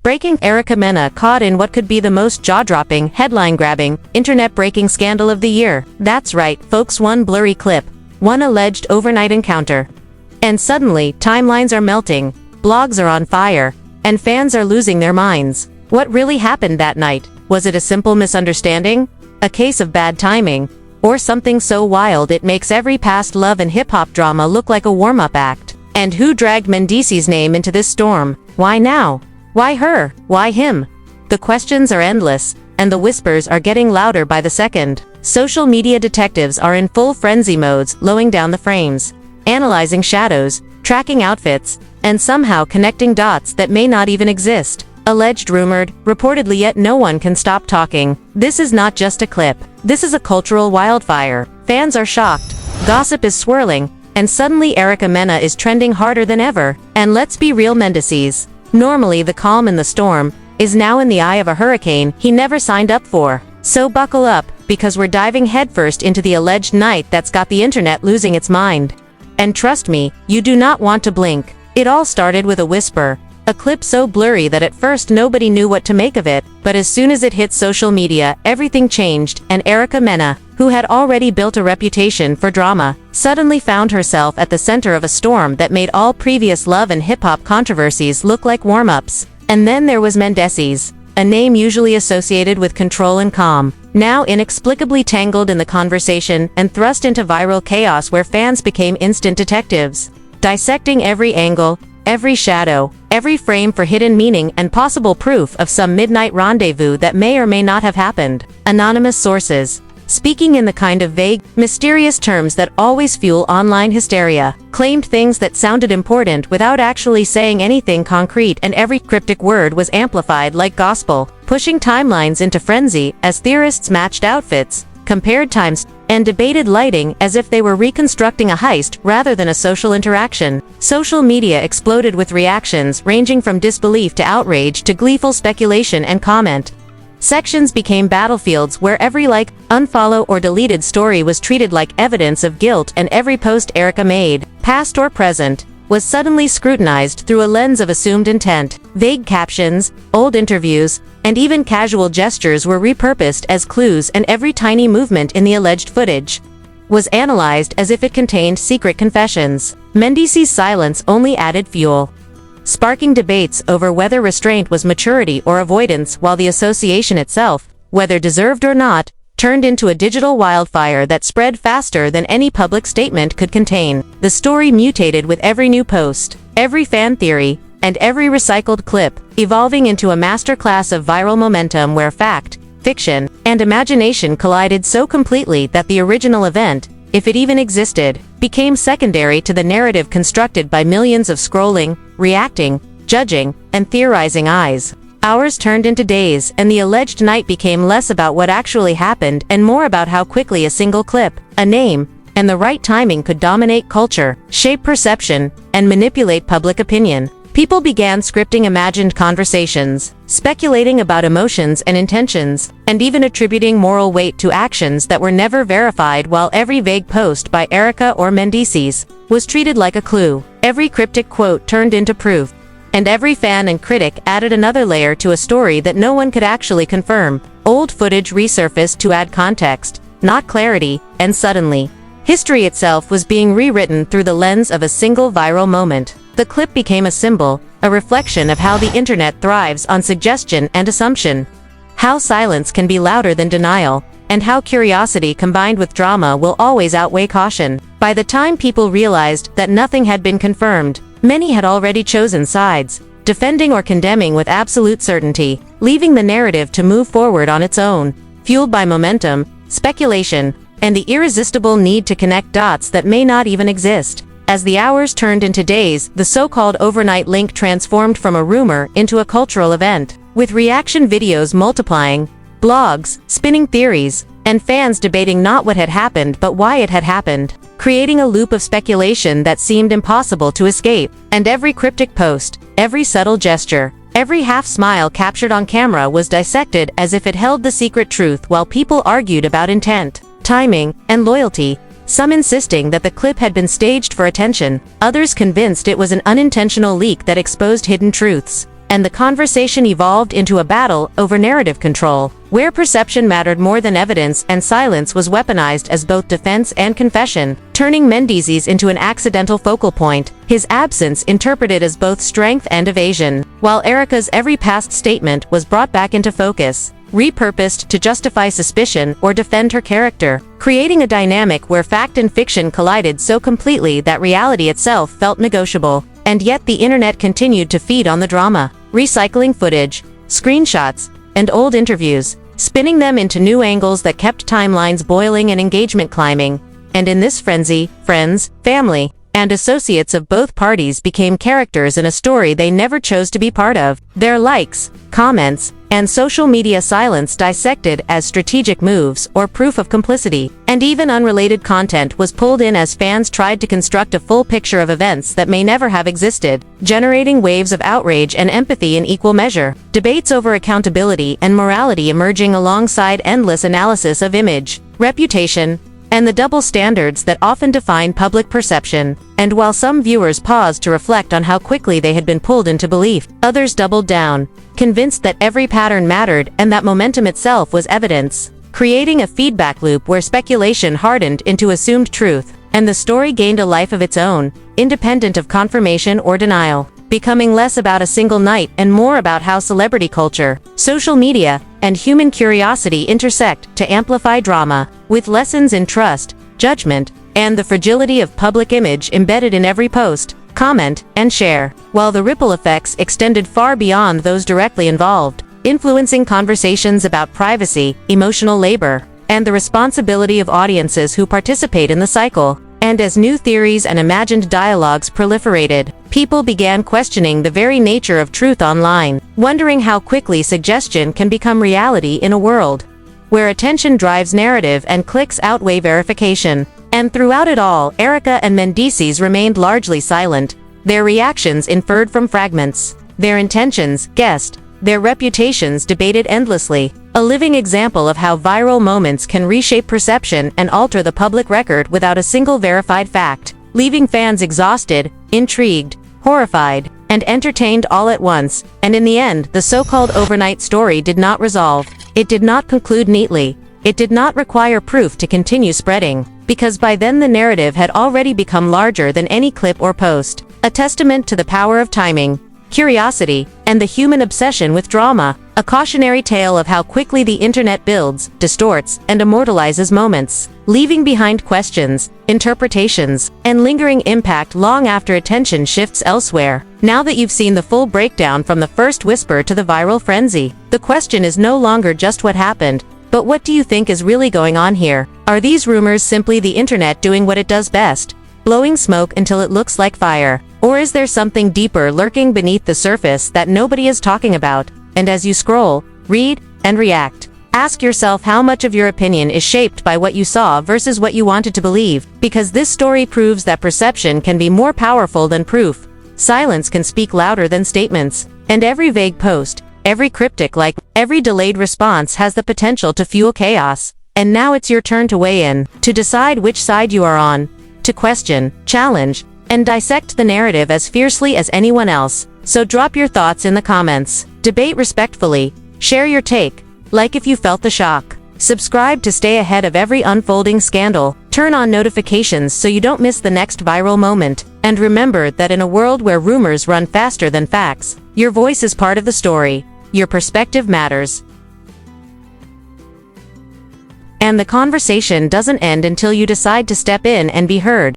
Breaking: Mena caught in what could be the most jaw-dropping, headline-grabbing, internet-breaking scandal of the year. That's right, folks, one blurry clip. One alleged overnight encounter. And suddenly, timelines are melting, blogs are on fire, and fans are losing their minds. What really happened that night? Was it a simple misunderstanding? A case of bad timing? Or something so wild it makes every past love and hip-hop drama look like a warm-up act? And who dragged Mendeecees' name into this storm? Why now? Why her? Why him? The questions are endless, and the whispers are getting louder by the second. Social media detectives are in full frenzy modes, lowing down the frames, analyzing shadows, tracking outfits, and somehow connecting dots that may not even exist. Alleged, rumored, reportedly, yet no one can stop talking. This is not just a clip. This is a cultural wildfire. Fans are shocked. Gossip is swirling, and suddenly Mena is trending harder than ever. And let's be real, Mendeecees, normally the calm in the storm, is now in the eye of a hurricane he never signed up for. So buckle up, because we're diving headfirst into the alleged night that's got the internet losing its mind. And trust me, you do not want to blink. It all started with a whisper. A clip so blurry that at first nobody knew what to make of it, but as soon as it hit social media, everything changed, and Mena, who had already built a reputation for drama, suddenly found herself at the center of a storm that made all previous love and hip-hop controversies look like warm-ups. And then there was Mendeecees, a name usually associated with control and calm, now inexplicably tangled in the conversation and thrust into viral chaos where fans became instant detectives, dissecting every angle, every shadow, every frame for hidden meaning and possible proof of some midnight rendezvous that may or may not have happened. Anonymous sources, speaking in the kind of vague, mysterious terms that always fuel online hysteria, claimed things that sounded important without actually saying anything concrete, and every cryptic word was amplified like gospel, pushing timelines into frenzy as theorists matched outfits, compared times, and debated lighting as if they were reconstructing a heist rather than a social interaction. Social media exploded with reactions ranging from disbelief to outrage to gleeful speculation and comment. Sections became battlefields where every like, unfollow, or deleted story was treated like evidence of guilt, and every post made, past or present, was suddenly scrutinized through a lens of assumed intent. Vague captions, old interviews, and even casual gestures were repurposed as clues, and every tiny movement in the alleged footage was analyzed as if it contained secret confessions. Mendeecees' silence only added fuel, sparking debates over whether restraint was maturity or avoidance, while the association itself, whether deserved or not, turned into a digital wildfire that spread faster than any public statement could contain. The story mutated with every new post, every fan theory, and every recycled clip, evolving into a masterclass of viral momentum where fact, fiction, and imagination collided so completely that the original event, if it even existed, became secondary to the narrative constructed by millions of scrolling, reacting, judging, and theorizing eyes. Hours turned into days, and the alleged night became less about what actually happened and more about how quickly a single clip, a name, and the right timing could dominate culture, shape perception, and manipulate public opinion. People began scripting imagined conversations, speculating about emotions and intentions, and even attributing moral weight to actions that were never verified, while every vague post by or Mendeecees was treated like a clue. Every cryptic quote turned into proof, and every fan and critic added another layer to a story that no one could actually confirm. Old footage resurfaced to add context, not clarity, and suddenly, history itself was being rewritten through the lens of a single viral moment. The clip became a symbol, a reflection of how the internet thrives on suggestion and assumption, how silence can be louder than denial, and how curiosity combined with drama will always outweigh caution. By the time people realized that nothing had been confirmed, many had already chosen sides, defending or condemning with absolute certainty, leaving the narrative to move forward on its own, fueled by momentum, speculation, and the irresistible need to connect dots that may not even exist. As the hours turned into days, the so-called overnight link transformed from a rumor into a cultural event, with reaction videos multiplying, blogs spinning theories, and fans debating not what had happened but why it had happened, creating a loop of speculation that seemed impossible to escape. And every cryptic post, every subtle gesture, every half-smile captured on camera was dissected as if it held the secret truth, while people argued about intent, timing, and loyalty, some insisting that the clip had been staged for attention, others convinced it was an unintentional leak that exposed hidden truths. and the conversation evolved into a battle over narrative control, where perception mattered more than evidence and silence was weaponized as both defense and confession, turning Mendeecees into an accidental focal point, his absence interpreted as both strength and evasion, while Erica's every past statement was brought back into focus, repurposed to justify suspicion or defend her character, creating a dynamic where fact and fiction collided so completely that reality itself felt negotiable. And yet the internet continued to feed on the drama, recycling footage, screenshots, and old interviews, spinning them into new angles that kept timelines boiling and engagement climbing. And in this frenzy, friends, family, and associates of both parties became characters in a story they never chose to be part of. Their likes, comments, and social media silence dissected as strategic moves or proof of complicity, and even unrelated content was pulled in as fans tried to construct a full picture of events that may never have existed, generating waves of outrage and empathy in equal measure. Debates over accountability and morality emerging alongside endless analysis of image, reputation, and the double standards that often define public perception. And while some viewers paused to reflect on how quickly they had been pulled into belief, others doubled down, convinced that every pattern mattered and that momentum itself was evidence, creating a feedback loop where speculation hardened into assumed truth, and the story gained a life of its own, independent of confirmation or denial, becoming less about a single night and more about how celebrity culture, social media, and human curiosity intersect to amplify drama, with lessons in trust, judgment, and the fragility of public image embedded in every post, comment, and share, while the ripple effects extended far beyond those directly involved, influencing conversations about privacy, emotional labor, and the responsibility of audiences who participate in the cycle. And as new theories and imagined dialogues proliferated, people began questioning the very nature of truth online, wondering how quickly suggestion can become reality in a world where attention drives narrative and clicks outweigh verification. And throughout it all, Erica and Mendeecees remained largely silent, their reactions inferred from fragments, their intentions guessed, their reputations debated endlessly, a living example of how viral moments can reshape perception and alter the public record without a single verified fact, leaving fans exhausted, intrigued, horrified, and entertained all at once. And in the end, the so-called overnight story did not resolve. It did not conclude neatly. It did not require proof to continue spreading, because by then the narrative had already become larger than any clip or post, a testament to the power of timing, curiosity, and the human obsession with drama, a cautionary tale of how quickly the internet builds, distorts, and immortalizes moments, leaving behind questions, interpretations, and lingering impact long after attention shifts elsewhere. Now that you've seen the full breakdown from the first whisper to the viral frenzy, the question is no longer just what happened, but what do you think is really going on here? Are these rumors simply the internet doing what it does best, blowing smoke until it looks like fire? Or is there something deeper lurking beneath the surface that nobody is talking about? And as you scroll, read, and react, ask yourself how much of your opinion is shaped by what you saw versus what you wanted to believe, because this story proves that perception can be more powerful than proof. Silence can speak louder than statements, and every vague post, every cryptic like, every delayed response has the potential to fuel chaos. And now it's your turn to weigh in, to decide which side you are on, to question, challenge, and dissect the narrative as fiercely as anyone else. So drop your thoughts in the comments, debate respectfully, share your take, like if you felt the shock. Subscribe to stay ahead of every unfolding scandal, turn on notifications so you don't miss the next viral moment, and remember that in a world where rumors run faster than facts, your voice is part of the story, your perspective matters. And the conversation doesn't end until you decide to step in and be heard.